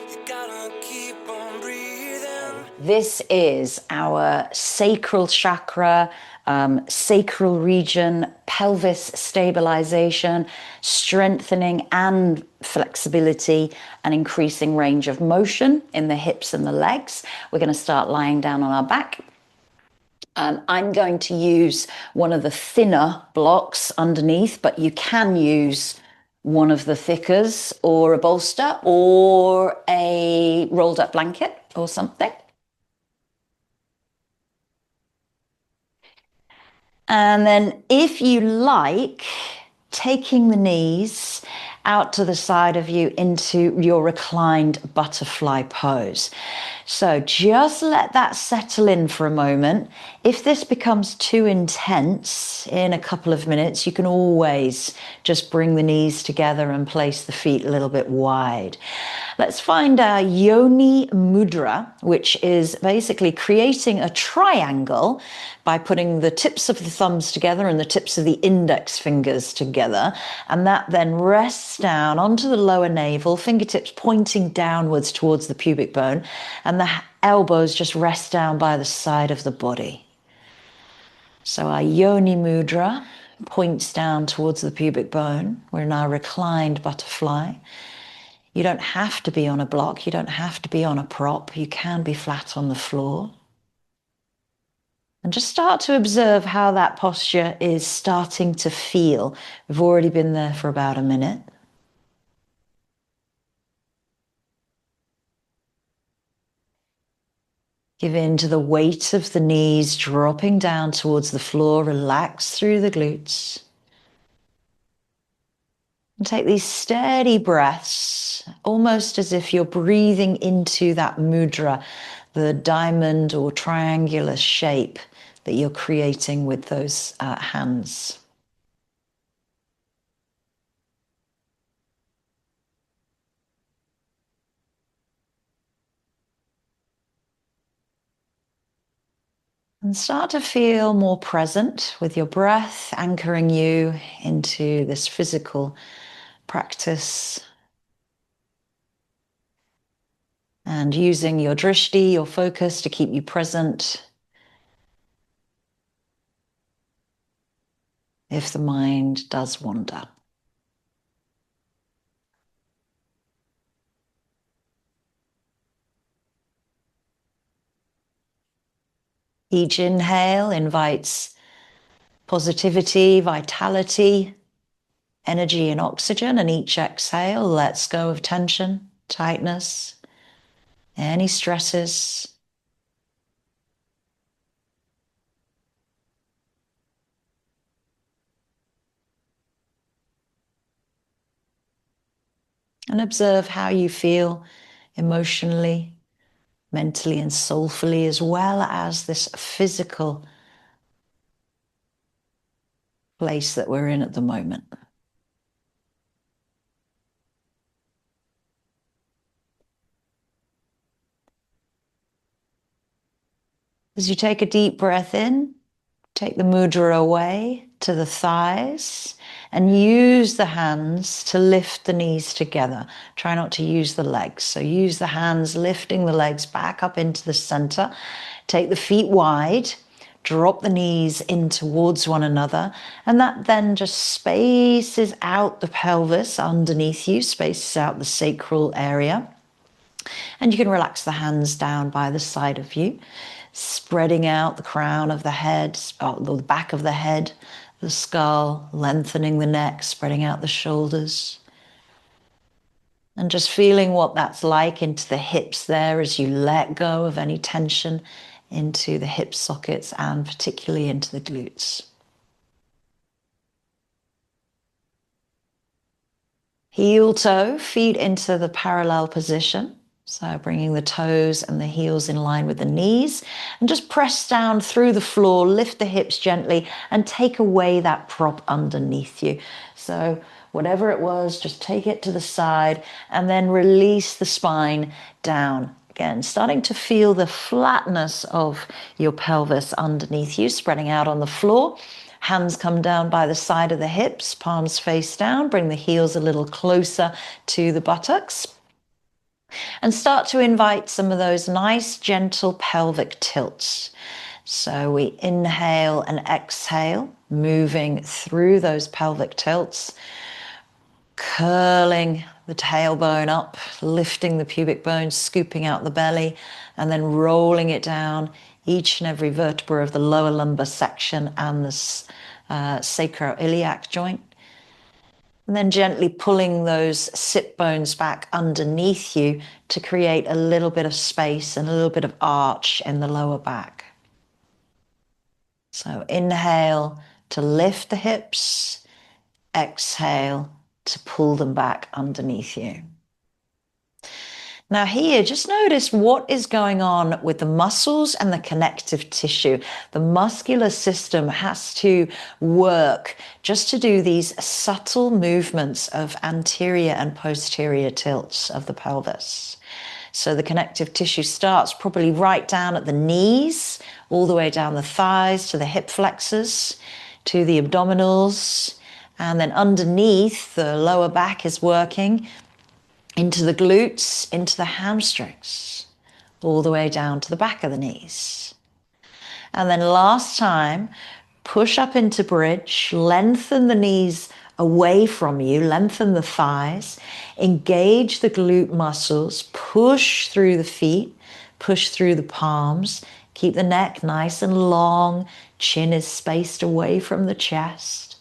You gotta keep on breathing. This is our sacral chakra, sacral region, pelvis stabilization, strengthening and flexibility, and increasing range of motion in the hips and the legs. We're going to start lying down on our back. I'm going to use one of the thinner blocks underneath, but you can use one of the thickers or a bolster or a rolled up blanket or something. And then if you like, taking the knees out to the side of you into your reclined butterfly pose. So just let that settle in for a moment. If this becomes too intense in a couple of minutes, you can always just bring the knees together and place the feet a little bit wide. Let's find our Yoni Mudra, which is basically creating a triangle by putting the tips of the thumbs together and the tips of the index fingers together. And that then rests down onto the lower navel, fingertips pointing downwards towards the pubic bone, and the elbows just rest down by the side of the body. So our Yoni Mudra points down towards the pubic bone. We're in our reclined butterfly. You don't have to be on a block. You don't have to be on a prop. You can be flat on the floor. And just start to observe how that posture is starting to feel. We've already been there for about a minute. Give in to the weight of the knees dropping down towards the floor. Relax through the glutes. And take these steady breaths, almost as if you're breathing into that mudra, the diamond or triangular shape that you're creating with those hands. And start to feel more present with your breath, anchoring you into this physical practice. And using your drishti, your focus, to keep you present if the mind does wander. Each inhale invites positivity, vitality, energy and oxygen, and each exhale lets go of tension, tightness, any stresses. And observe how you feel emotionally, mentally, and soulfully, as well as this physical place that we're in at the moment. As you take a deep breath in, take the mudra away to the thighs and use the hands to lift the knees together. Try not to use the legs. So use the hands, lifting the legs back up into the center. Take the feet wide, drop the knees in towards one another, and that then just spaces out the pelvis underneath you, spaces out the sacral area. And you can relax the hands down by the side of you, spreading out the crown of the head, the back of the head, the skull, lengthening the neck, spreading out the shoulders. And just feeling what that's like into the hips there as you let go of any tension into the hip sockets and particularly into the glutes. Heel toe, feet into the parallel position. So bringing the toes and the heels in line with the knees, and just press down through the floor, lift the hips gently and take away that prop underneath you. So whatever it was, just take it to the side and then release the spine down. Again, starting to feel the flatness of your pelvis underneath you, spreading out on the floor. Hands come down by the side of the hips, palms face down, bring the heels a little closer to the buttocks. And start to invite some of those nice, gentle pelvic tilts. So we inhale and exhale, moving through those pelvic tilts, curling the tailbone up, lifting the pubic bone, scooping out the belly, and then rolling it down each and every vertebra of the lower lumbar section and the sacroiliac joint. And then gently pulling those sit bones back underneath you to create a little bit of space and a little bit of arch in the lower back. So inhale to lift the hips, exhale to pull them back underneath you. Now here, just notice what is going on with the muscles and the connective tissue. The muscular system has to work just to do these subtle movements of anterior and posterior tilts of the pelvis. So the connective tissue starts probably right down at the knees, all the way down the thighs to the hip flexors, to the abdominals, and then underneath the lower back is working into the glutes, into the hamstrings, all the way down to the back of the knees. And then last time, push up into bridge, lengthen the knees away from you, lengthen the thighs, engage the glute muscles, push through the feet, push through the palms, keep the neck nice and long, chin is spaced away from the chest.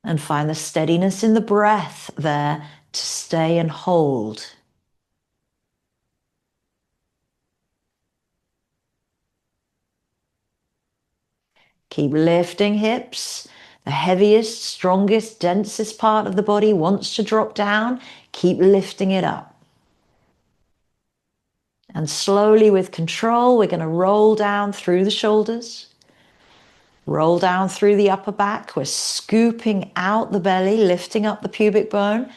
And find the steadiness in the breath there to stay and hold. Keep lifting hips. The heaviest, strongest, densest part of the body wants to drop down. Keep lifting it up. And slowly with control, we're going to roll down through the shoulders. Roll down through the upper back. We're scooping out the belly, lifting up the pubic bone.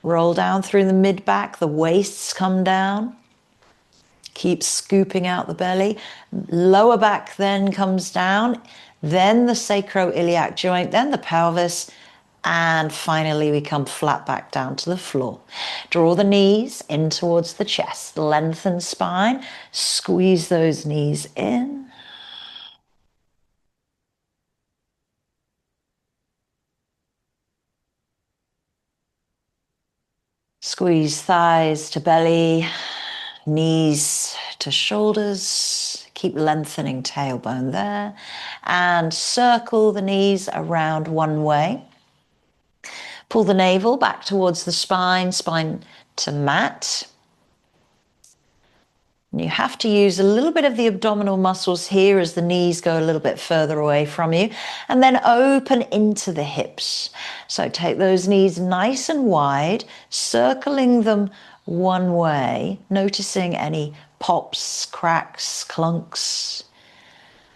Roll down through the mid-back, the waists come down. Keep scooping out the belly. Lower back then comes down, then the sacroiliac joint, then the pelvis, and finally we come flat back down to the floor. Draw the knees in towards the chest, lengthen spine, squeeze those knees in. Squeeze thighs to belly, knees to shoulders. Keep lengthening tailbone there. And circle the knees around one way. Pull the navel back towards the spine, spine to mat. And you have to use a little bit of the abdominal muscles here as the knees go a little bit further away from you, and then open into the hips. So take those knees nice and wide, circling them one way, noticing any pops, cracks, clunks,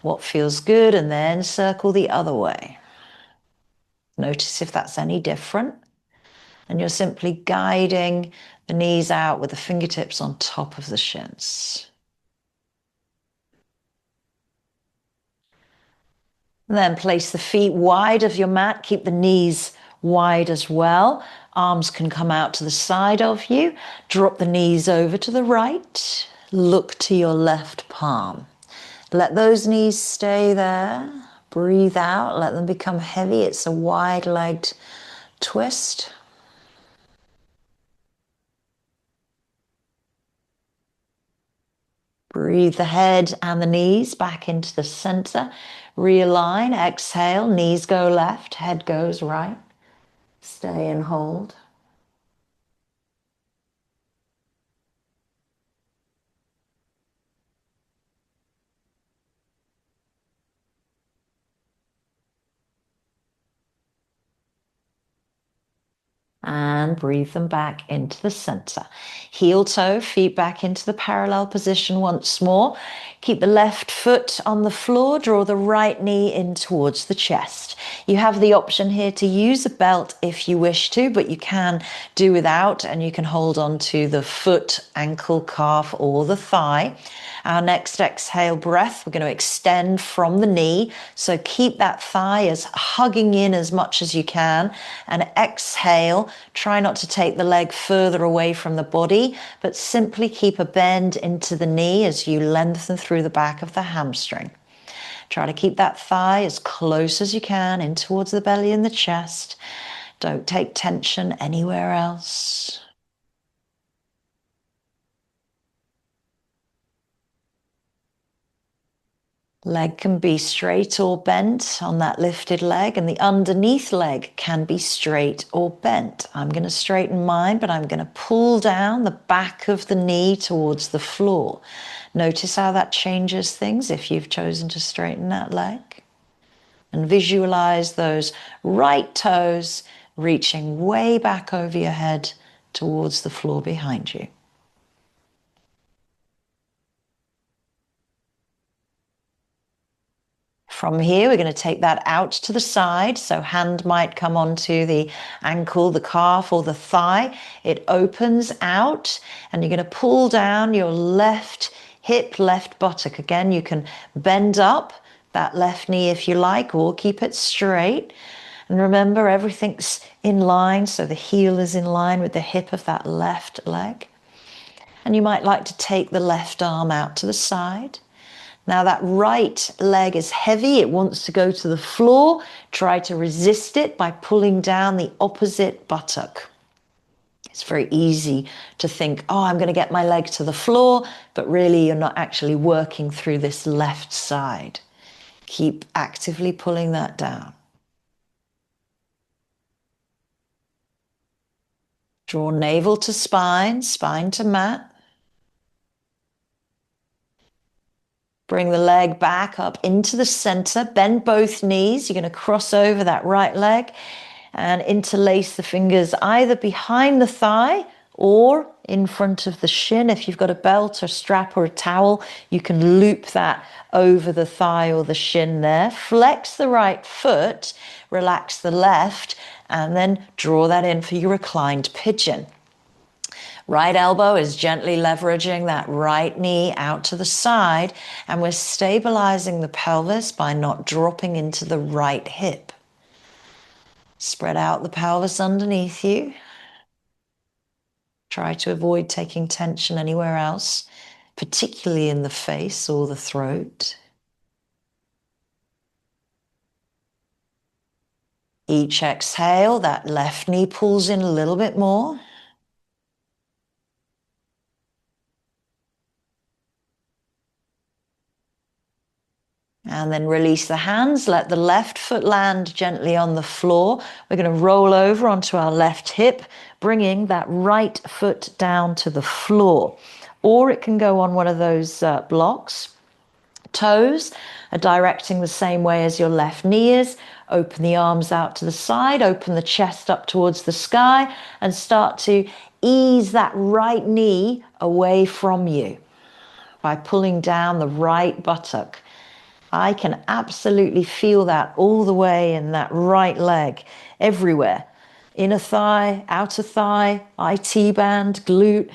what feels good, and then circle the other way. Notice if that's any different. And you're simply guiding the knees out with the fingertips on top of the shins. And then place the feet wide of your mat. Keep the knees wide as well. Arms can come out to the side of you. Drop the knees over to the right. Look to your left palm. Let those knees stay there. Breathe out. Let them become heavy. It's a wide-legged twist. Breathe the head and the knees back into the center. Realign, exhale, knees go left, head goes right. Stay and hold. And breathe them back into the center. Heel toe, feet back into the parallel position once more. Keep the left foot on the floor, draw the right knee in towards the chest. You have the option here to use a belt if you wish to, but you can do without, and you can hold on to the foot, ankle, calf, or the thigh. Our next exhale breath, we're going to extend from the knee. So keep that thigh as hugging in as much as you can. And exhale, try try not to take the leg further away from the body, but simply keep a bend into the knee as you lengthen through the back of the hamstring. Try to keep that thigh as close as you can in towards the belly and the chest. Don't take tension anywhere else. Leg can be straight or bent on that lifted leg, and the underneath leg can be straight or bent. I'm going to straighten mine, but I'm going to pull down the back of the knee towards the floor. Notice how that changes things if you've chosen to straighten that leg. And visualize those right toes reaching way back over your head towards the floor behind you. From here, we're going to take that out to the side. So hand might come onto the ankle, the calf, or the thigh. It opens out, and you're going to pull down your left hip, left buttock. Again, you can bend up that left knee if you like, or keep it straight. And remember, everything's in line, so the heel is in line with the hip of that left leg. And you might like to take the left arm out to the side. Now that right leg is heavy, it wants to go to the floor. Try to resist it by pulling down the opposite buttock. It's very easy to think, oh, I'm going to get my leg to the floor, but really you're not actually working through this left side. Keep actively pulling that down. Draw navel to spine, spine to mat. Bring the leg back up into the center. Bend both knees. You're going to cross over that right leg and interlace the fingers either behind the thigh or in front of the shin. If you've got a belt or strap or a towel, you can loop that over the thigh or the shin there. Flex the right foot, relax the left, and then draw that in for your reclined pigeon. Right elbow is gently leveraging that right knee out to the side, and we're stabilizing the pelvis by not dropping into the right hip. Spread out the pelvis underneath you. Try to avoid taking tension anywhere else, particularly in the face or the throat. Each exhale, that left knee pulls in a little bit more. And then release the hands, let the left foot land gently on the floor. We're going to roll over onto our left hip, bringing that right foot down to the floor. Or it can go on one of those blocks. Toes are directing the same way as your left knee is. Open the arms out to the side, open the chest up towards the sky, and start to ease that right knee away from you by pulling down the right buttock. I can absolutely feel that all the way in that right leg, everywhere. Inner thigh, outer thigh, IT band, glute.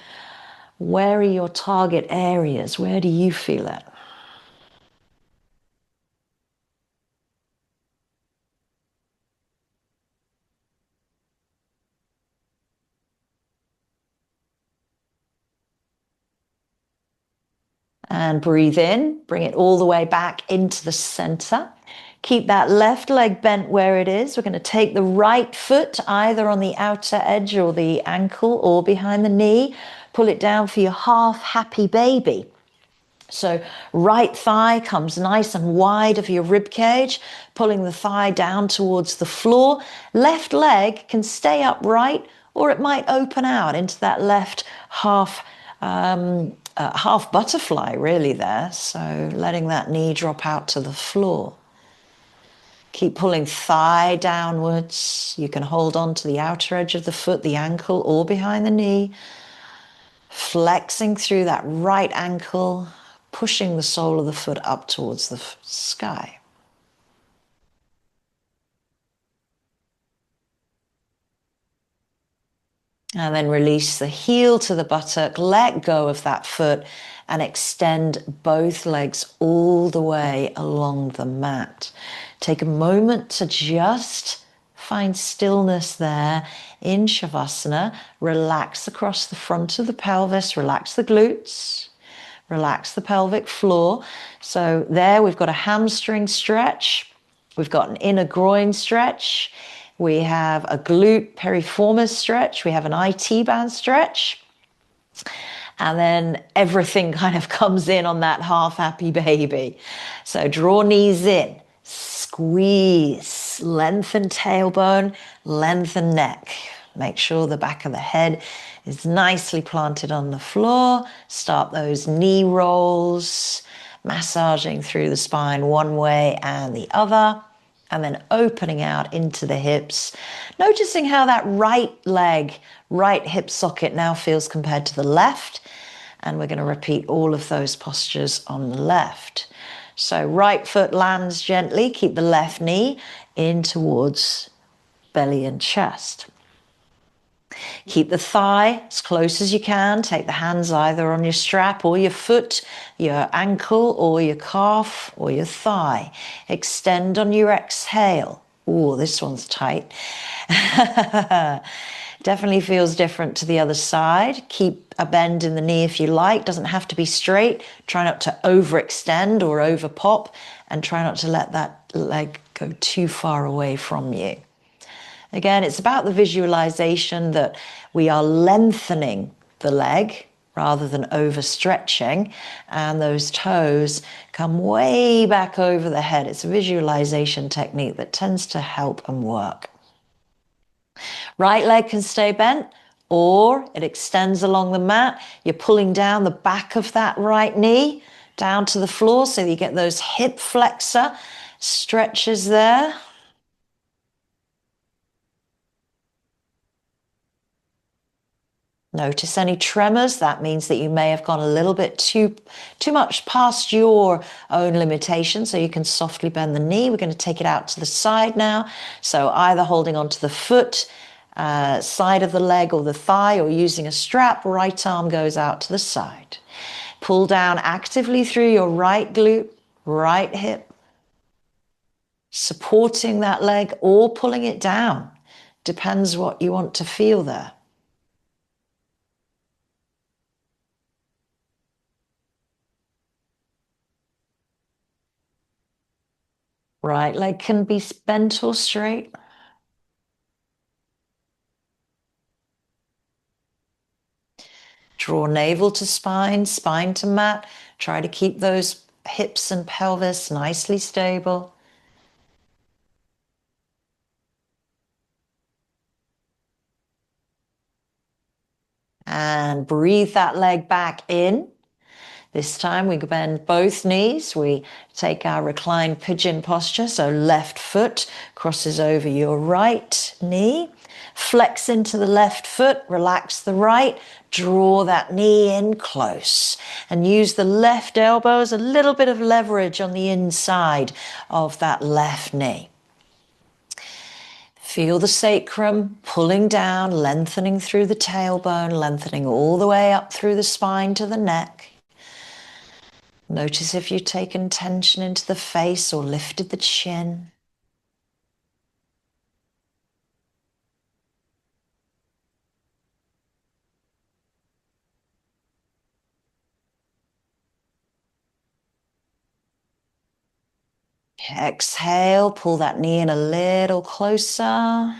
Where are your target areas? Where do you feel it? And breathe in, bring it all the way back into the center. Keep that left leg bent where it is. We're going to take the right foot either on the outer edge or the ankle or behind the knee. Pull it down for your half happy baby. So right thigh comes nice and wide of your rib cage, pulling the thigh down towards the floor. Left leg can stay upright, or it might open out into that left half butterfly really there. So letting that knee drop out to the floor. Keep pulling thigh downwards. You can hold on to the outer edge of the foot, the ankle, or behind the knee. Flexing through that right ankle, pushing the sole of the foot up towards the sky. And then release the heel to the buttock, let go of that foot, and extend both legs all the way along the mat. Take a moment to just Find stillness there in Shavasana. Relax across the front of the pelvis, relax the glutes, relax the pelvic floor. So there we've got a hamstring stretch, we've got an inner groin stretch, we have a glute piriformis stretch, we have an IT band stretch, and then everything kind of comes in on that half happy baby. So draw knees in, squeeze, lengthen tailbone, lengthen neck. Make sure the back of the head is nicely planted on the floor. Start those knee rolls, massaging through the spine one way and the other, and then opening out into the hips. Noticing how that right leg, right hip socket now feels compared to the left. And we're going to repeat all of those postures on the left. So right foot lands gently, keep the left knee in towards belly and chest. Keep the thigh as close as you can. Take the hands either on your strap or your foot, your ankle or your calf or your thigh. Extend on your exhale. Ooh, this one's tight. Definitely feels different to the other side. Keep a bend in the knee if you like. Doesn't have to be straight. Try not to overextend or over pop, and try not to let that leg go too far away from you. Again, it's about the visualization that we are lengthening the leg rather than overstretching, and those toes come way back over the head. It's a visualization technique that tends to help and work. Right leg can stay bent, or it extends along the mat. You're pulling down the back of that right knee down to the floor so you get those hip flexor stretches there. Notice any tremors. That means that you may have gone a little bit too much past your own limitation, so you can softly bend the knee. We're going to take it out to the side now. So either holding onto the foot, side of the leg or the thigh, or using a strap, right arm goes out to the side. Pull down actively through your right glute, right hip, supporting that leg or pulling it down. Depends what you want to feel there. Right leg can be bent or straight. Draw navel to spine, spine to mat. Try to keep those hips and pelvis nicely stable. And breathe that leg back in. This time we bend both knees. We take our reclined pigeon posture. So left foot crosses over your right knee. Flex into the left foot, relax the right, draw that knee in close, and use the left elbow as a little bit of leverage on the inside of that left knee. Feel the sacrum pulling down, lengthening through the tailbone, lengthening all the way up through the spine to the neck. Notice if you've taken tension into the face or lifted the chin. Exhale, pull that knee in a little closer.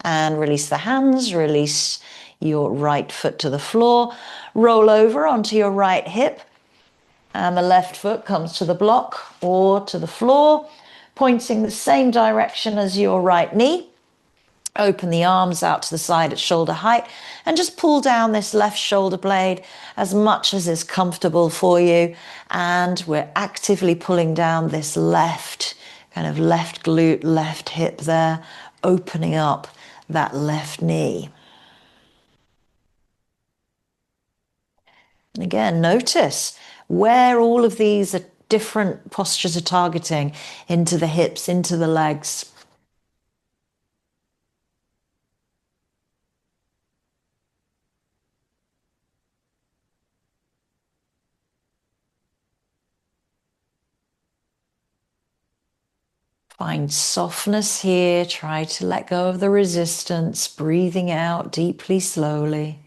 And release the hands, release your right foot to the floor. Roll over onto your right hip. And the left foot comes to the block or to the floor, pointing the same direction as your right knee. Open the arms out to the side at shoulder height and just pull down this left shoulder blade as much as is comfortable for you. And we're actively pulling down this left, kind of left glute, left hip there, opening up that left knee. And again, notice where all of these different postures are targeting into the hips, into the legs. Find softness here. Try to let go of the resistance, breathing out deeply, slowly.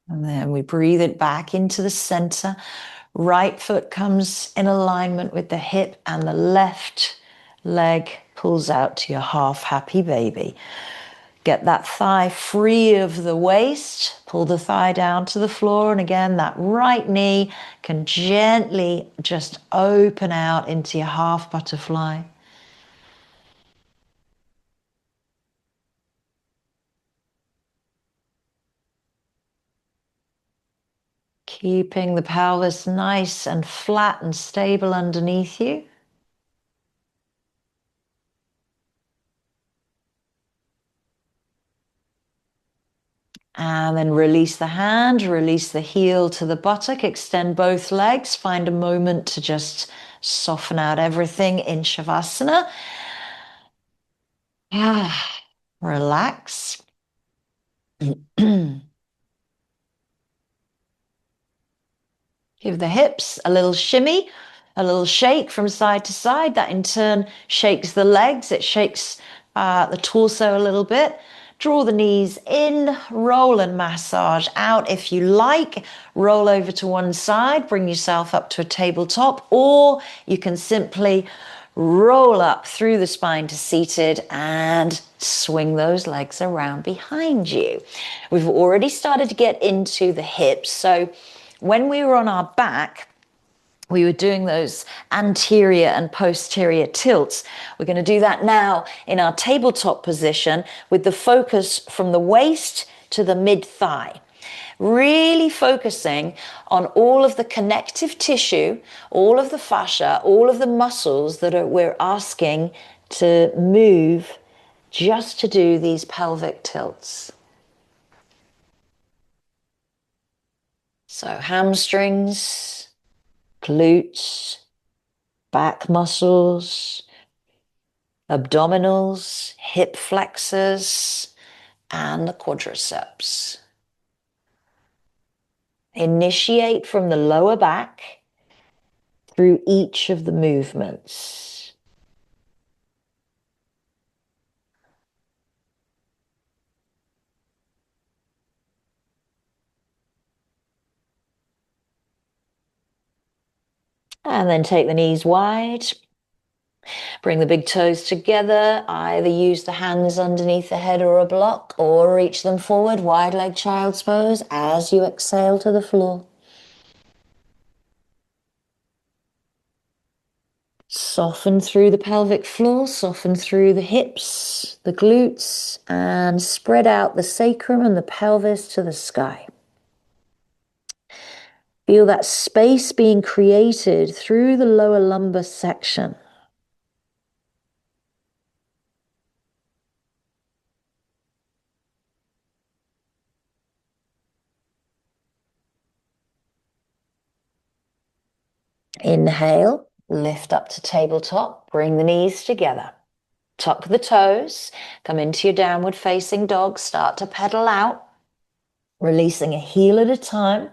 And then we breathe it back into the center. Right foot comes in alignment with the hip and the left leg pulls out to your half happy baby. Get that thigh free of the waist. Pull the thigh down to the floor. And again, that right knee can gently just open out into your half butterfly. Keeping the pelvis nice and flat and stable underneath you. And then release the hand, release the heel to the buttock, extend both legs, find a moment to just soften out everything in Shavasana. Relax. Give the hips a little shimmy, a little shake from side to side. That in turn shakes the legs. It shakes the torso a little bit. Draw the knees in, roll and massage out if you like. Roll over to one side, bring yourself up to a tabletop, or you can simply roll up through the spine to seated and swing those legs around behind you. We've already started to get into the hips. So when we were on our back, we were doing those anterior and posterior tilts. We're going to do that now in our tabletop position with the focus from the waist to the mid-thigh. Really focusing on all of the connective tissue, all of the fascia, all of the muscles that we're asking to move just to do these pelvic tilts. So hamstrings, glutes, back muscles, abdominals, hip flexors, and the quadriceps. Initiate from the lower back through each of the movements. And then take the knees wide. Bring the big toes together. Either use the hands underneath the head or a block, or reach them forward, wide leg child's pose as you exhale to the floor. Soften through the pelvic floor, soften through the hips, the glutes, and spread out the sacrum and the pelvis to the sky. Feel that space being created through the lower lumbar section. Inhale, lift up to tabletop, bring the knees together. Tuck the toes, come into your downward facing dog, start to pedal out, releasing a heel at a time,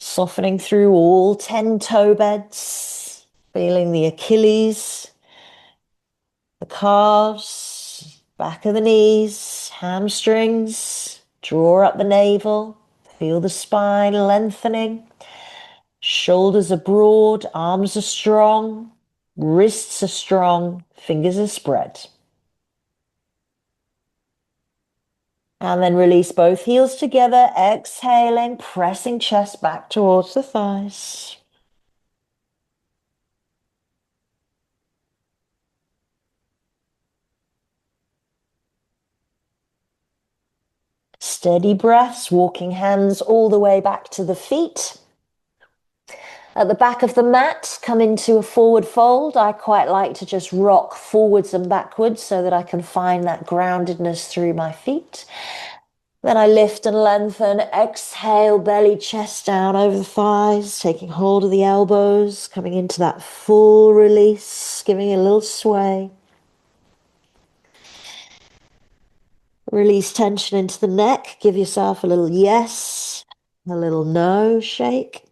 softening through all 10 toe beds, feeling the Achilles, the calves, back of the knees, hamstrings, draw up the navel, feel the spine lengthening, shoulders are broad, arms are strong, wrists are strong, fingers are spread. And then release both heels together, exhaling, pressing chest back towards the thighs. Steady breaths, walking hands all the way back to the feet. At the back of the mat, come into a forward fold. I quite like to just rock forwards and backwards so that I can find that groundedness through my feet. Then I lift and lengthen, exhale, belly, chest down over the thighs, taking hold of the elbows, coming into that full release, giving it a little sway. Release tension into the neck, give yourself a little yes, a little no shake.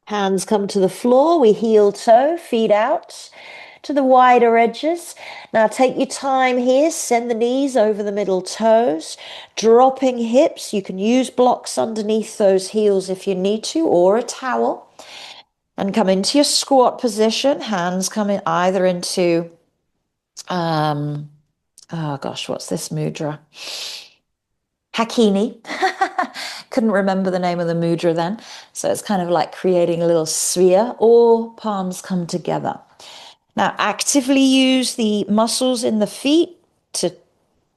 Hands come to the floor, we heel toe, feet out to the wider edges. Now take your time here, send the knees over the middle toes, dropping hips. You can use blocks underneath those heels if you need to, or a towel. And come into your squat position, hands come in either into, oh gosh, what's this mudra? Hakini. Couldn't remember the name of the mudra then. So it's kind of like creating a little sphere, or palms come together. Now actively use the muscles in the feet to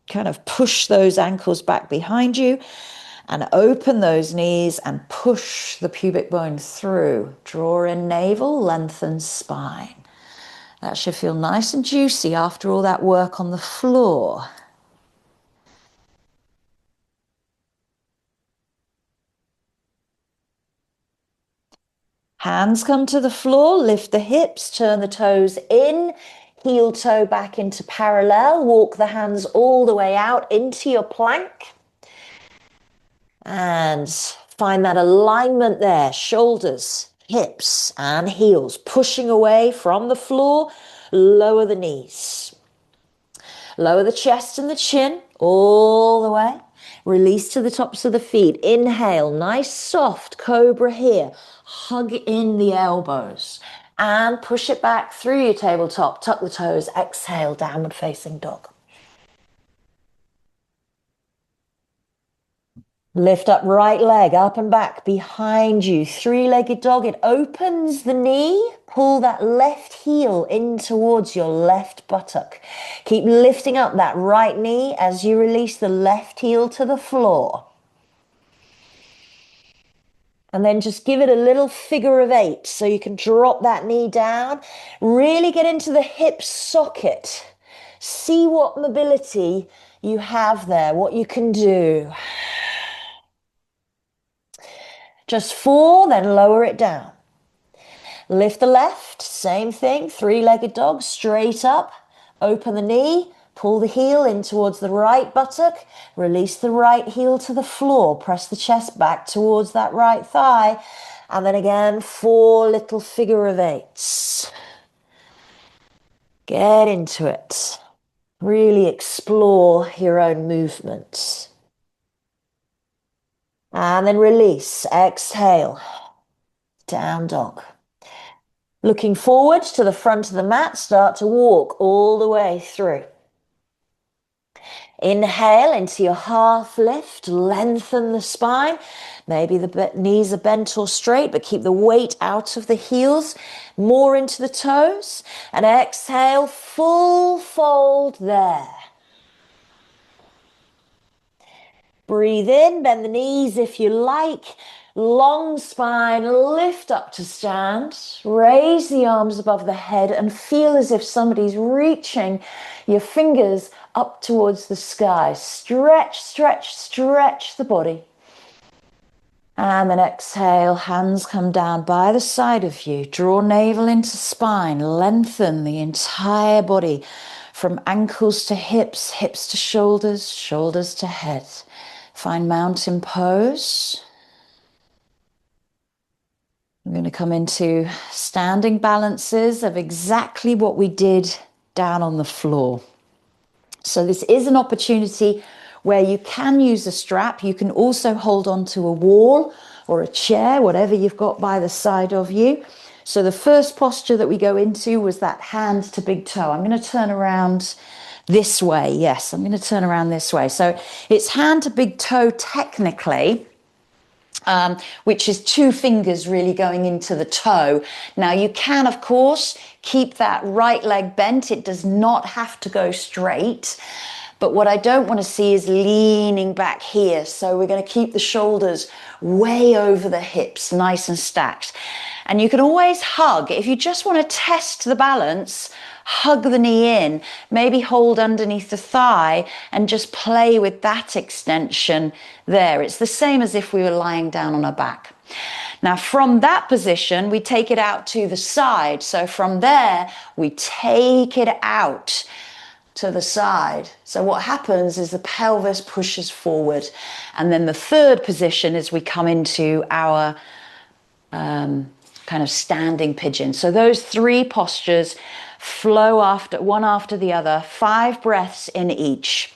kind of push those ankles back behind you and open those knees and push the pubic bone through. Draw in navel, lengthen spine. That should feel nice and juicy after all that work on the floor. Hands come to the floor, lift the hips, turn the toes in, heel toe back into parallel, walk the hands all the way out into your plank. And find that alignment there, shoulders, hips and heels, pushing away from the floor, lower the knees. Lower the chest and the chin all the way. Release to the tops of the feet. Inhale, nice soft cobra here. Hug in the elbows and push it back through your tabletop. Tuck the toes. Exhale, downward facing dog. Lift up right leg, up and back, behind you. Three-legged dog. It opens the knee. Pull that left heel in towards your left buttock. Keep lifting up that right knee as you release the left heel to the floor. And then just give it a little figure of 8 so you can drop that knee down. Really get into the hip socket. See what mobility you have there, what you can do. Just 4, then lower it down. Lift the left, same thing, three-legged dog, straight up. Open the knee, pull the heel in towards the right buttock, release the right heel to the floor, press the chest back towards that right thigh, and then again, 4 little figure of 8s. Get into it. Really explore your own movements. And then release, exhale, down dog. Looking forward to the front of the mat, start to walk all the way through. Inhale into your half lift, lengthen the spine. Maybe the knees are bent or straight, but keep the weight out of the heels, more into the toes. And exhale, full fold there. Breathe in, bend the knees if you like. Long spine, lift up to stand. Raise the arms above the head and feel as if somebody's reaching your fingers up towards the sky. Stretch, stretch, stretch the body. And then exhale, hands come down by the side of you. Draw navel into spine. Lengthen the entire body from ankles to hips, hips to shoulders, shoulders to head. Find mountain pose. I'm going to come into standing balances of exactly what we did down on the floor. So this is an opportunity where you can use a strap. You can also hold on to a wall or a chair, whatever you've got by the side of you. So the first posture that we go into was that hand to big toe. I'm going to turn around this way. Yes, I'm going to turn around this way. So it's hand to big toe technically, which is 2 fingers really going into the toe. Now you can, of course, keep that right leg bent. It does not have to go straight. But what I don't want to see is leaning back here. So we're going to keep the shoulders way over the hips, nice and stacked. And you can always hug. If you just want to test the balance, hug the knee in, maybe hold underneath the thigh and just play with that extension there. It's the same as if we were lying down on our back. Now from that position, we take it out to the side. So from there, we take it out to the side. So what happens is the pelvis pushes forward. And then the third position is we come into our kind kind of standing pigeon. So those 3 postures flow one after the other, 5 breaths in each.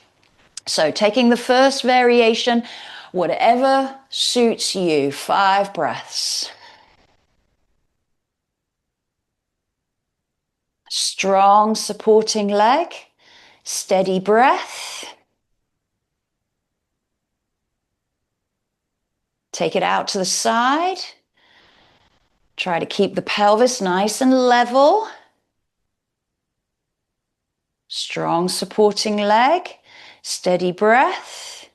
So taking the first variation, whatever suits you, 5 breaths. Strong supporting leg, steady breath. Take it out to the side. Try to keep the pelvis nice and level. Strong supporting leg, steady breath.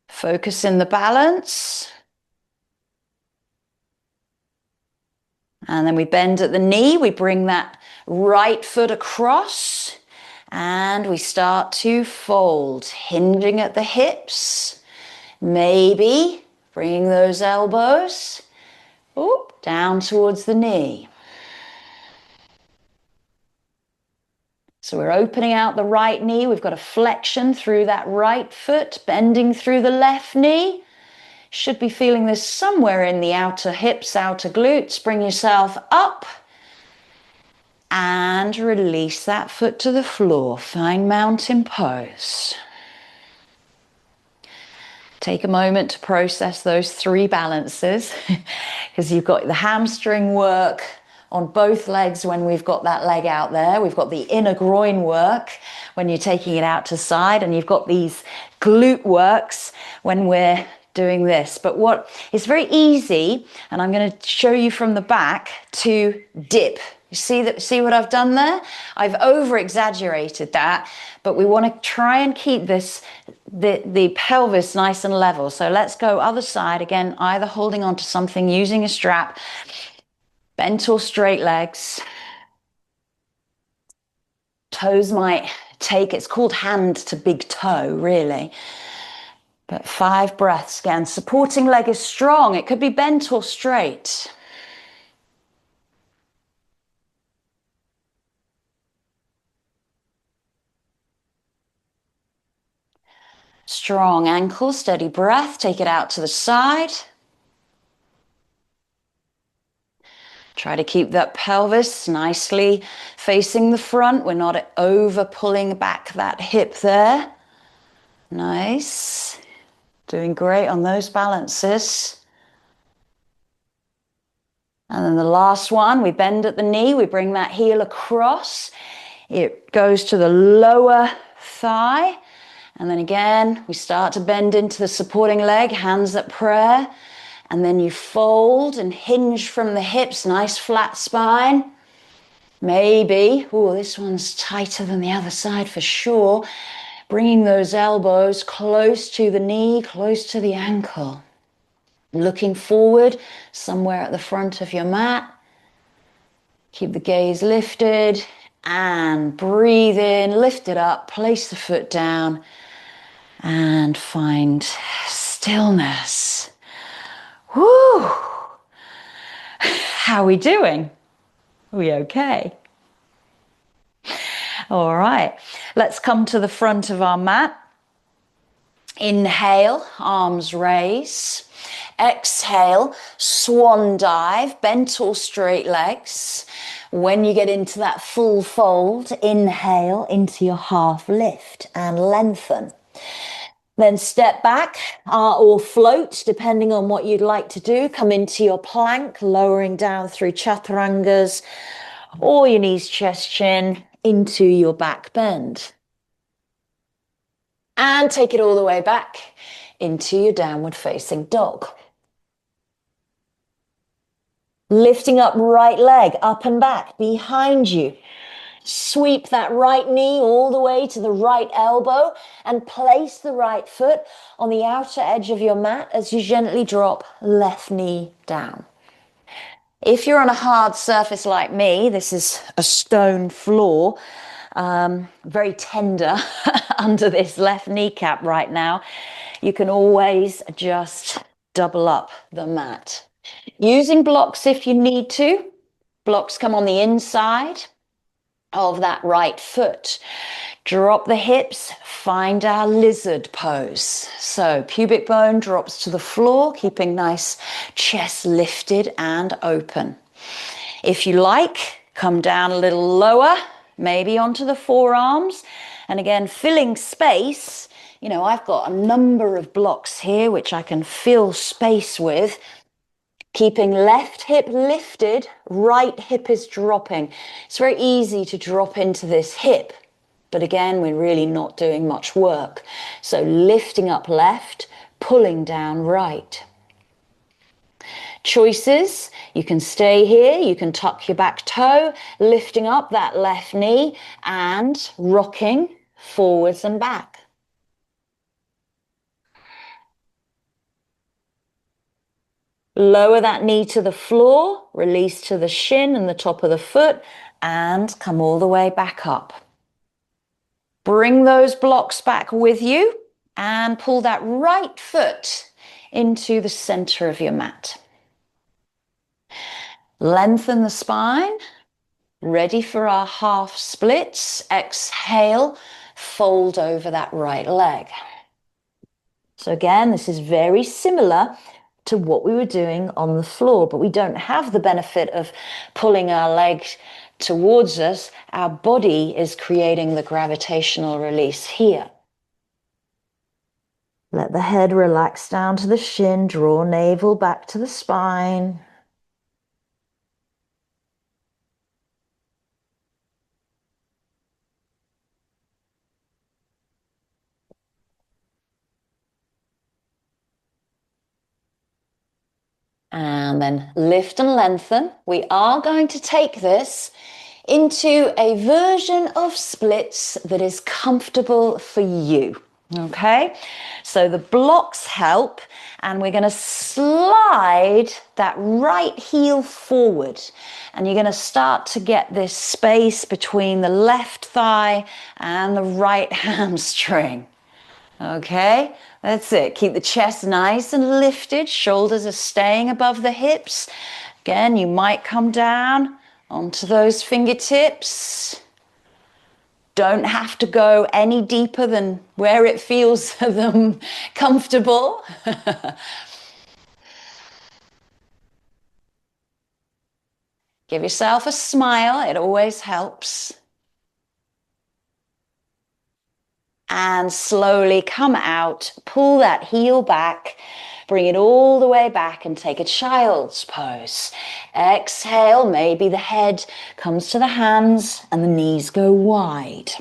Focus in the balance. And then we bend at the knee. We bring that right foot across and we start to fold, hinging at the hips. Maybe bringing those elbows down towards the knee. So we're opening out the right knee. We've got a flexion through that right foot, bending through the left knee. Should be feeling this somewhere in the outer hips, outer glutes. Bring yourself up and release that foot to the floor. Find mountain pose. Take a moment to process those 3 balances because you've got the hamstring work on both legs when we've got that leg out there. We've got the inner groin work when you're taking it out to side, and you've got these glute works when we're doing this. But what is very easy, and I'm going to show you from the back, to dip. You see what I've done there? I've over exaggerated that, but we want to try and keep the pelvis nice and level. So let's go other side again, either holding onto something, using a strap, bent or straight legs. Toes might take, it's called hand to big toe, really. But 5 breaths again. Supporting leg is strong. It could be bent or straight. Strong ankle, steady breath. Take it out to the side. Try to keep that pelvis nicely facing the front. We're not over pulling back that hip there. Nice. Doing great on those balances. And then the last one, we bend at the knee. We bring that heel across. It goes to the lower thigh. And then again, we start to bend into the supporting leg, hands at prayer. And then you fold and hinge from the hips, nice flat spine. Maybe, this one's tighter than the other side for sure. Bringing those elbows close to the knee, close to the ankle. Looking forward, somewhere at the front of your mat. Keep the gaze lifted and breathe in, lift it up, place the foot down and find stillness. Woo! How are we doing? Are we okay? All right, let's come to the front of our mat. Inhale, arms raise. Exhale, swan dive, bent or straight legs. When you get into that full fold, inhale into your half lift and lengthen. Then step back or float, depending on what you'd like to do. Come into your plank, lowering down through chaturangas, or your knees, chest, chin, into your back bend. And take it all the way back into your downward facing dog. Lifting up right leg, up and back, behind you. Sweep that right knee all the way to the right elbow and place the right foot on the outer edge of your mat as you gently drop left knee down. If you're on a hard surface like me, this is a stone floor, very tender under this left kneecap right now. You can always just double up the mat. Using blocks if you need to. Blocks come on the inside. of that right foot. Drop the hips, find our lizard pose. So pubic bone drops to the floor, keeping nice chest lifted and open. If you like, come down a little lower, maybe onto the forearms. And again, filling space. You know, I've got a number of blocks here which I can fill space with. Keeping left hip lifted, right hip is dropping. It's very easy to drop into this hip, but again, we're really not doing much work. So lifting up left, pulling down right. Choices, you can stay here, you can tuck your back toe, lifting up that left knee and rocking forwards and back. Lower that knee to the floor, release to the shin and the top of the foot, and come all the way back up. Bring those blocks back with you and pull that right foot into the center of your mat. Lengthen the spine, ready for our half splits. Exhale, fold over that right leg. So again, this is very similar to what we were doing on the floor, but we don't have the benefit of pulling our legs towards us. Our body is creating the gravitational release here. Let the head relax down to the shin, draw navel back to the spine. And then lift and lengthen. We are going to take this into a version of splits that is comfortable for you. Okay, so the blocks help, and we're going to slide that right heel forward, and you're going to start to get this space between the left thigh and the right hamstring. Okay, that's it. Keep the chest nice and lifted. Shoulders are staying above the hips. Again, you might come down onto those fingertips. Don't have to go any deeper than where it feels for them comfortable. Give yourself a smile. It always helps. And slowly come out, pull that heel back, bring it all the way back and take a child's pose. Exhale, maybe the head comes to the hands and the knees go wide.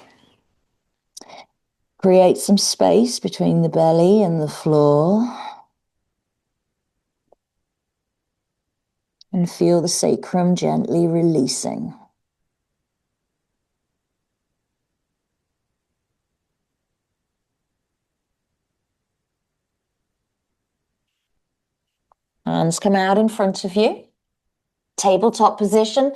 Create some space between the belly and the floor. And feel the sacrum gently releasing. Hands come out in front of you. Tabletop position.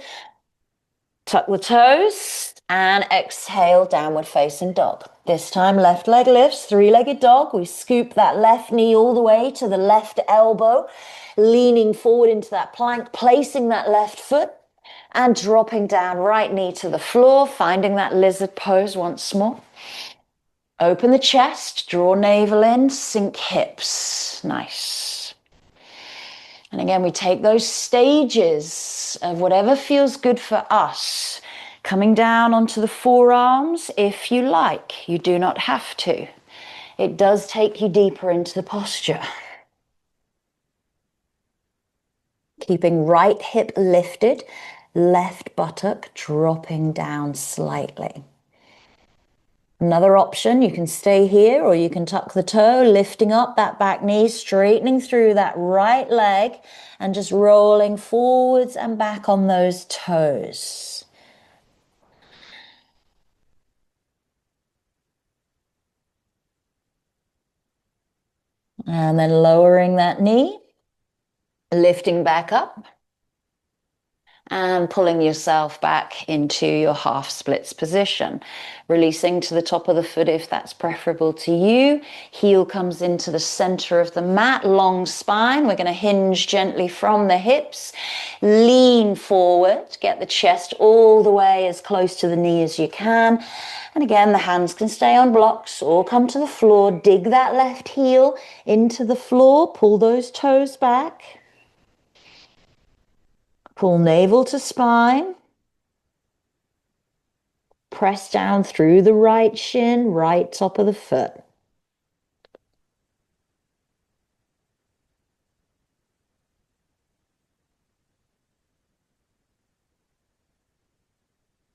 Tuck the toes and exhale, downward facing dog. This time left leg lifts, three-legged dog. We scoop that left knee all the way to the left elbow, leaning forward into that plank, placing that left foot and dropping down right knee to the floor, finding that lizard pose once more. Open the chest, draw navel in, sink hips. Nice. And again, we take those stages of whatever feels good for us, coming down onto the forearms if you like. You do not have to. It does take you deeper into the posture. Keeping right hip lifted, left buttock dropping down slightly. Another option, you can stay here or you can tuck the toe, lifting up that back knee, straightening through that right leg and just rolling forwards and back on those toes. And then lowering that knee, lifting back up and pulling yourself back into your half splits position. Releasing to the top of the foot if that's preferable to you. Heel comes into the center of the mat, long spine. We're going to hinge gently from the hips. Lean forward, get the chest all the way as close to the knee as you can. And again, the hands can stay on blocks or come to the floor. Dig that left heel into the floor. Pull those toes back. Pull navel to spine. Press down through the right shin, right top of the foot.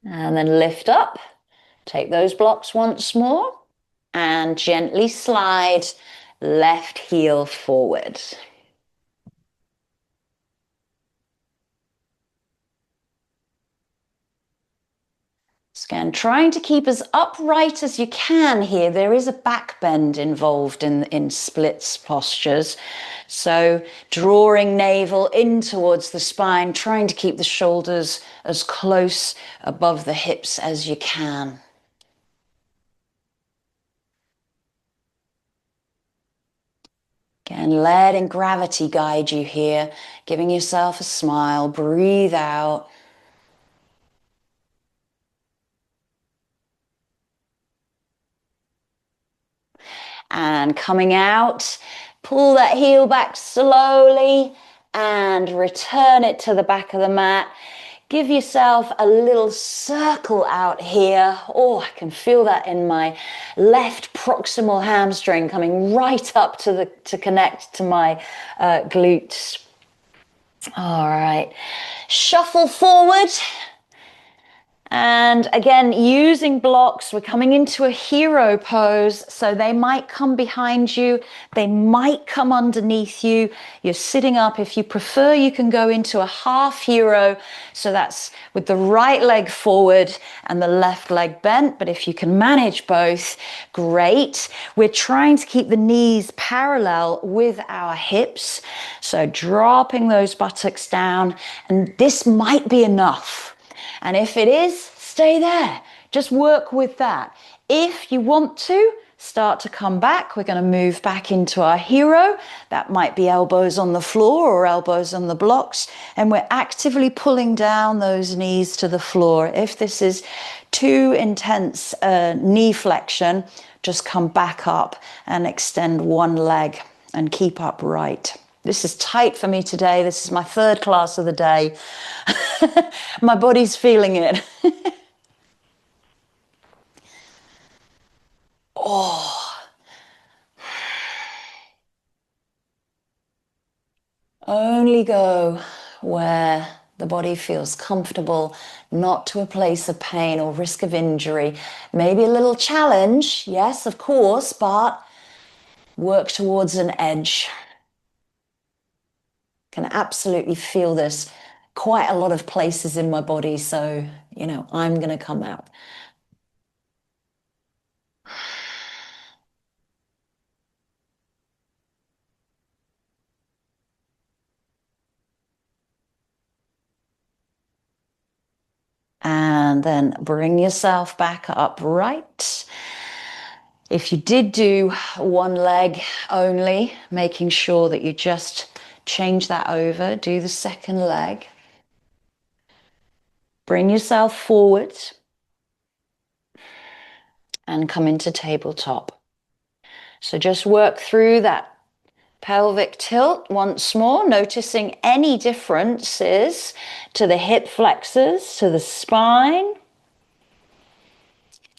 And then lift up. Take those blocks once more. And gently slide left heel forward. Again, trying to keep as upright as you can here. There is a back bend involved in splits postures. So drawing navel in towards the spine, trying to keep the shoulders as close above the hips as you can. Again, letting gravity guide you here, giving yourself a smile, breathe out. And coming out, pull that heel back slowly and return it to the back of the mat. Give yourself a little circle out here. Oh, I can feel that in my left proximal hamstring coming right up to connect to my glutes. All right, shuffle forward. And again, using blocks, we're coming into a hero pose. So they might come behind you. They might come underneath you. You're sitting up. If you prefer, you can go into a half hero. So that's with the right leg forward and the left leg bent. But if you can manage both, great. We're trying to keep the knees parallel with our hips. So dropping those buttocks down. And this might be enough. And if it is, stay there. Just work with that. If you want to, start to come back. We're going to move back into our hero. That might be elbows on the floor or elbows on the blocks. And we're actively pulling down those knees to the floor. If this is too intense knee flexion, just come back up and extend one leg and keep upright. This is tight for me today. This is my third class of the day. My body's feeling it. Oh. Only go where the body feels comfortable, not to a place of pain or risk of injury. Maybe a little challenge, yes, of course, but work towards an edge. Can absolutely feel this quite a lot of places in my body, so I'm going to come out. And then bring yourself back upright. If you did do one leg only, making sure that you just change that over, do the second leg. Bring yourself forward and come into tabletop. So just work through that pelvic tilt once more, noticing any differences to the hip flexors, to the spine,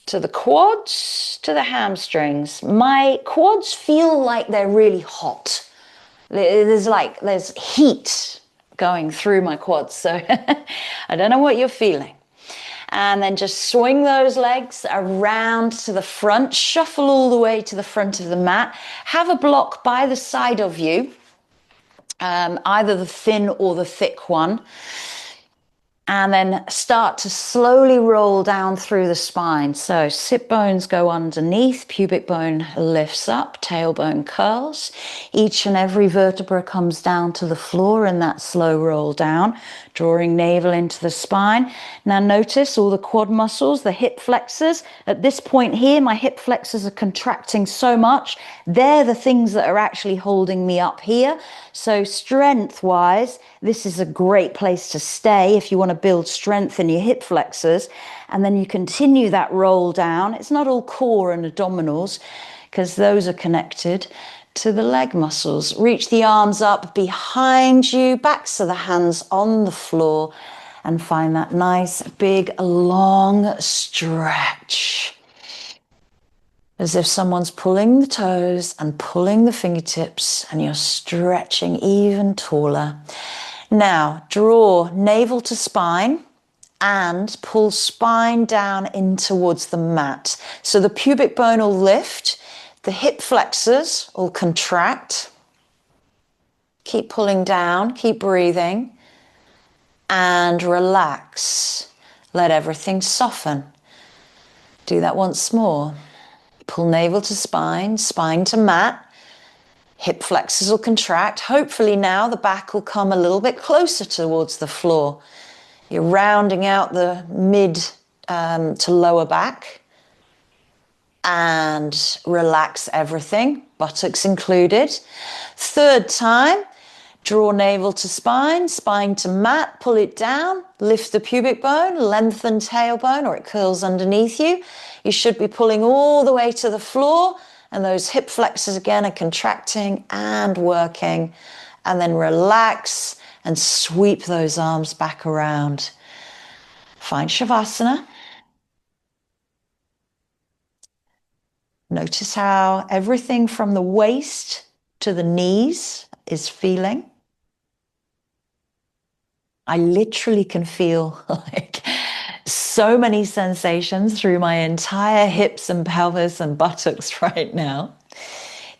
to the quads, to the hamstrings. My quads feel like they're really hot. There's heat going through my quads. So I don't know what you're feeling. And then just swing those legs around to the front, shuffle all the way to the front of the mat. Have a block by the side of you, either the thin or the thick one. And then start to slowly roll down through the spine. So sit bones go underneath, pubic bone lifts up, tailbone curls. Each and every vertebra comes down to the floor in that slow roll down, drawing navel into the spine. Now notice all the quad muscles, the hip flexors. At this point here, my hip flexors are contracting so much. They're the things that are actually holding me up here. So strength-wise, this is a great place to stay if you want to build strength in your hip flexors. And then you continue that roll down. It's not all core and abdominals because those are connected to the leg muscles. Reach the arms up behind you, backs of the hands on the floor, and find that nice, big, long stretch. As if someone's pulling the toes and pulling the fingertips and you're stretching even taller. Now, draw navel to spine and pull spine down in towards the mat. So the pubic bone will lift, the hip flexors will contract. Keep pulling down, keep breathing, and relax. Let everything soften. Do that once more. Pull navel to spine, spine to mat. Hip flexors will contract. Hopefully now the back will come a little bit closer towards the floor. You're rounding out the mid to lower back. And relax everything, buttocks included. Third time, draw navel to spine, spine to mat, pull it down, lift the pubic bone, lengthen tailbone, or it curls underneath you. You should be pulling all the way to the floor, and those hip flexors again are contracting and working. And then relax and sweep those arms back around. Find Shavasana. Notice how everything from the waist to the knees is feeling. I literally can feel like so many sensations through my entire hips and pelvis and buttocks right now.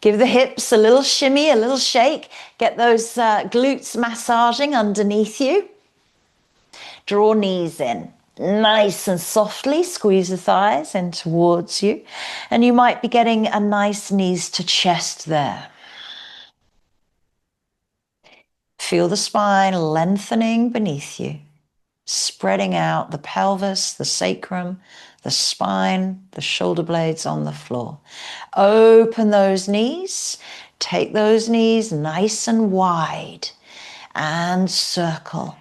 Give the hips a little shimmy, a little shake. Get those glutes massaging underneath you. Draw knees in. Nice and softly squeeze the thighs in towards you. And you might be getting a nice knees to chest there. Feel the spine lengthening beneath you, spreading out the pelvis, the sacrum, the spine, the shoulder blades on the floor. Open those knees. Take those knees nice and wide and circle.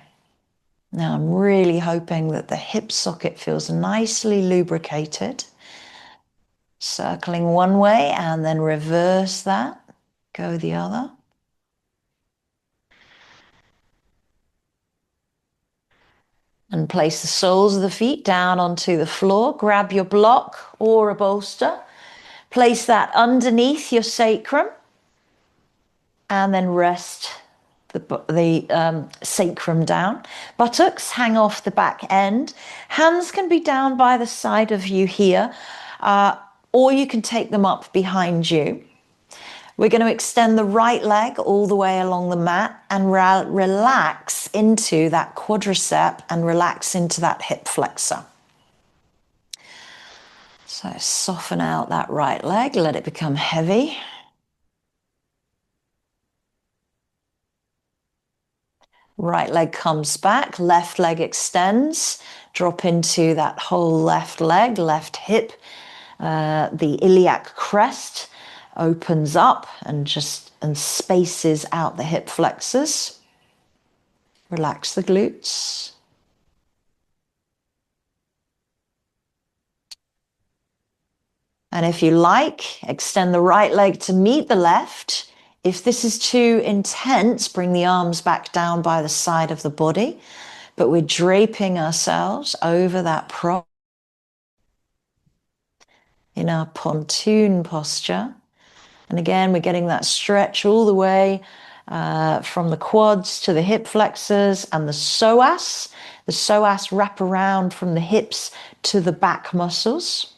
Now I'm really hoping that the hip socket feels nicely lubricated. Circling one way and then reverse that. Go the other. And place the soles of the feet down onto the floor. Grab your block or a bolster. Place that underneath your sacrum. And then rest the sacrum down. Buttocks hang off the back end. Hands can be down by the side of you here, or you can take them up behind you. We're going to extend the right leg all the way along the mat and relax into that quadricep and relax into that hip flexor. So soften out that right leg, let it become heavy. Right leg comes back, left leg extends, drop into that whole left leg, left hip, the iliac crest opens up and spaces out the hip flexors. Relax the glutes. And if you like, extend the right leg to meet the left. If this is too intense, bring the arms back down by the side of the body. But we're draping ourselves over that prop in our pontoon posture. And again, we're getting that stretch all the way from the quads to the hip flexors and the psoas. The psoas wrap around from the hips to the back muscles.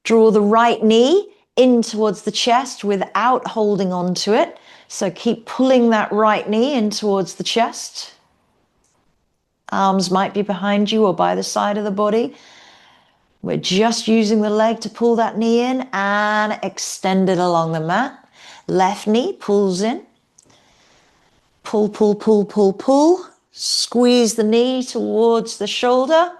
Draw the right knee in towards the chest without holding on to it. So keep pulling that right knee in towards the chest. Arms might be behind you or by the side of the body. We're just using the leg to pull that knee in and extend it along the mat. Left knee pulls in. Pull, pull, pull, pull, pull. Squeeze the knee towards the shoulder.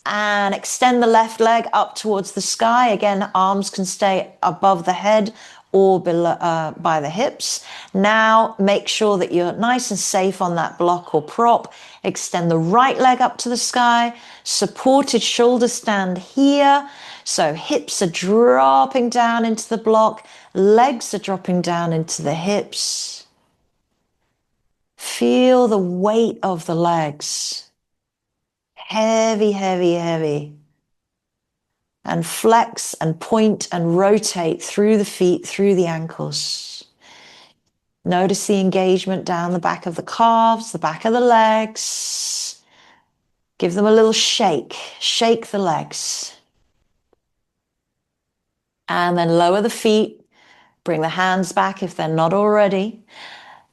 And extend the left leg up towards the sky. Again, arms can stay above the head or below, by the hips. Now make sure that you're nice and safe on that block or prop. Extend the right leg up to the sky. Supported shoulder stand here. So hips are dropping down into the block. Legs are dropping down into the hips. Feel the weight of the legs. Heavy, heavy, heavy. And flex and point and rotate through the feet, through the ankles. Notice the engagement down the back of the calves, the back of the legs. Give them a little shake. Shake the legs. And then lower the feet. Bring the hands back if they're not already.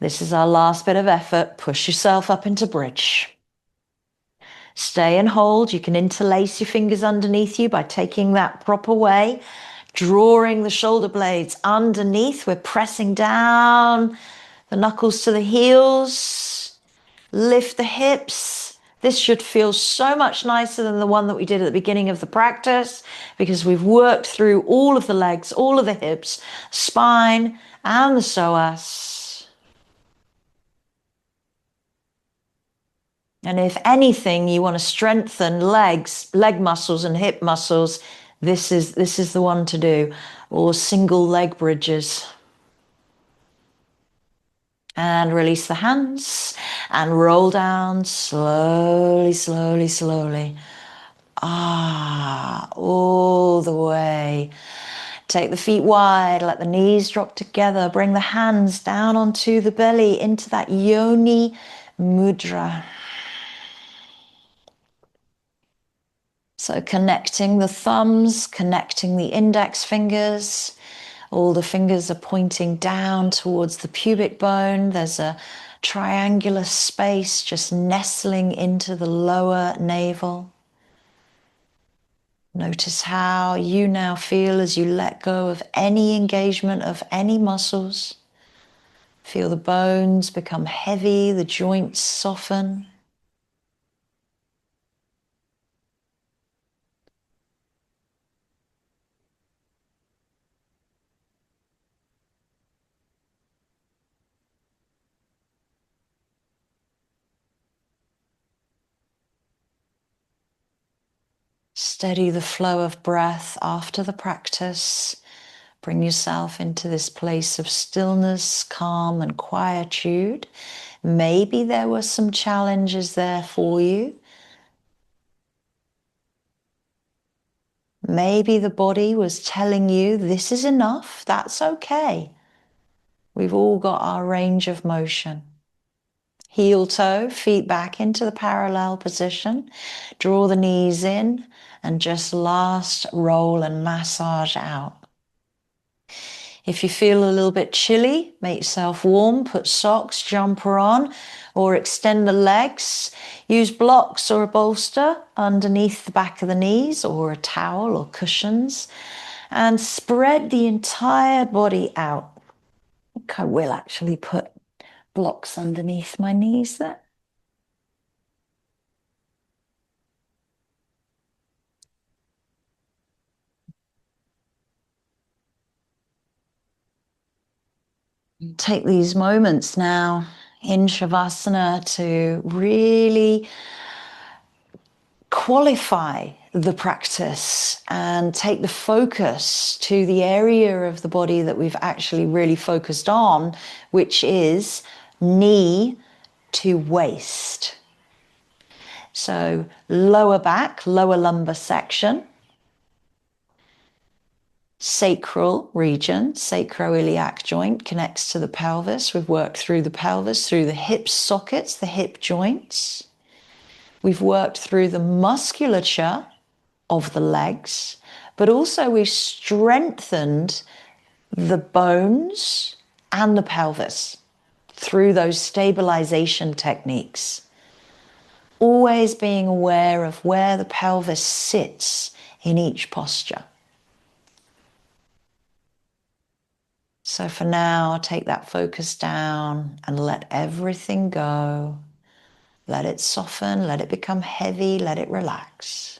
This is our last bit of effort. Push yourself up into bridge. Stay and hold. You can interlace your fingers underneath you by taking that proper way, drawing the shoulder blades underneath. We're pressing down the knuckles to the heels. Lift the hips. This should feel so much nicer than the one that we did at the beginning of the practice because we've worked through all of the legs, all of the hips, spine, and the psoas. And if anything, you want to strengthen legs, leg muscles and hip muscles, this is the one to do. Or single leg bridges. And release the hands and roll down slowly, slowly, slowly. All the way. Take the feet wide, let the knees drop together. Bring the hands down onto the belly into that yoni mudra. So connecting the thumbs, connecting the index fingers. All the fingers are pointing down towards the pubic bone. There's a triangular space just nestling into the lower navel. Notice how you now feel as you let go of any engagement of any muscles. Feel the bones become heavy, the joints soften. Steady the flow of breath after the practice. Bring yourself into this place of stillness, calm, and quietude. Maybe there were some challenges there for you. Maybe the body was telling you, this is enough, that's okay. We've all got our range of motion. Heel toe, feet back into the parallel position. Draw the knees in and just last roll and massage out. If you feel a little bit chilly, make yourself warm, put socks, jumper on, or extend the legs. Use blocks or a bolster underneath the back of the knees or a towel or cushions and spread the entire body out. I think I will actually put blocks underneath my knees there. Take these moments now in Shavasana to really qualify the practice and take the focus to the area of the body that we've actually really focused on, which is knee to waist. So lower back, lower lumbar section, sacral region, sacroiliac joint connects to the pelvis. We've worked through the pelvis, through the hip sockets, the hip joints. We've worked through the musculature of the legs, but also we've strengthened the bones and the pelvis through those stabilisation techniques. always being aware of where the pelvis sits in each posture. So for now, take that focus down and let everything go. Let it soften, let it become heavy, let it relax.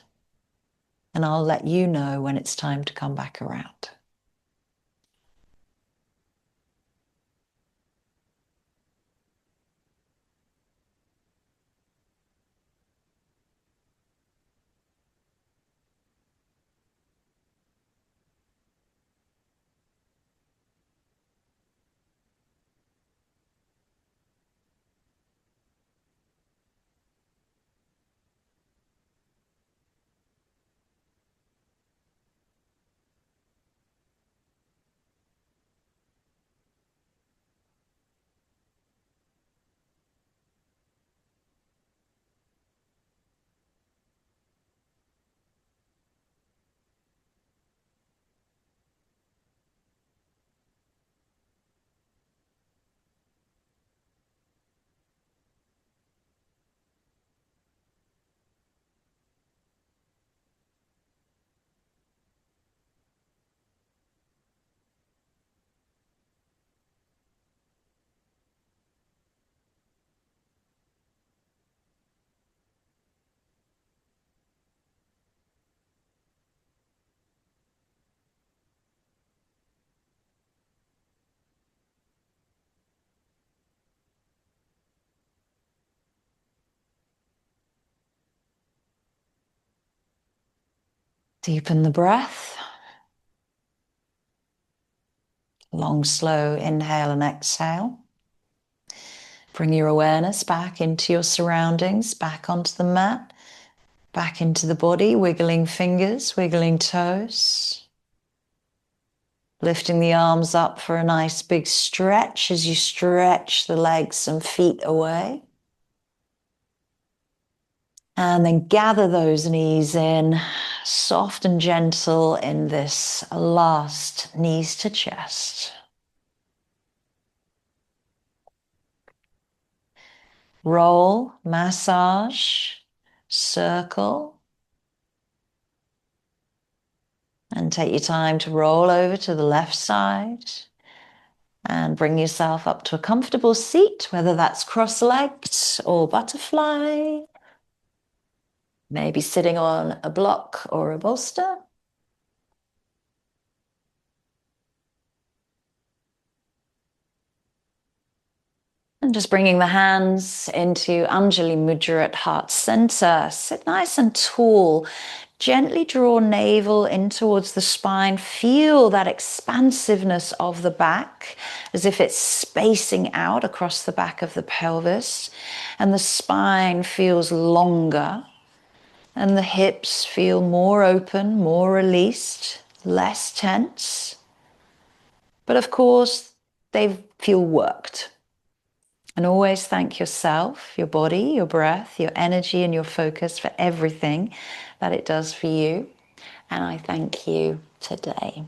And I'll let you know when it's time to come back around. Deepen the breath. Long, slow inhale and exhale. Bring your awareness back into your surroundings, back onto the mat, back into the body, wiggling fingers, wiggling toes. Lifting the arms up for a nice big stretch as you stretch the legs and feet away. And then gather those knees in, soft and gentle in this last knees to chest. Roll, massage, circle. And take your time to roll over to the left side and bring yourself up to a comfortable seat, whether that's cross-legged or butterfly. Maybe sitting on a block or a bolster. And just bringing the hands into Anjali Mudra at heart center. Sit nice and tall. Gently draw navel in towards the spine. Feel that expansiveness of the back as if it's spacing out across the back of the pelvis. And the spine feels longer. And the hips feel more open, more released, less tense. But of course, they feel worked. And always thank yourself, your body, your breath, your energy, and your focus for everything that it does for you. And I thank you today.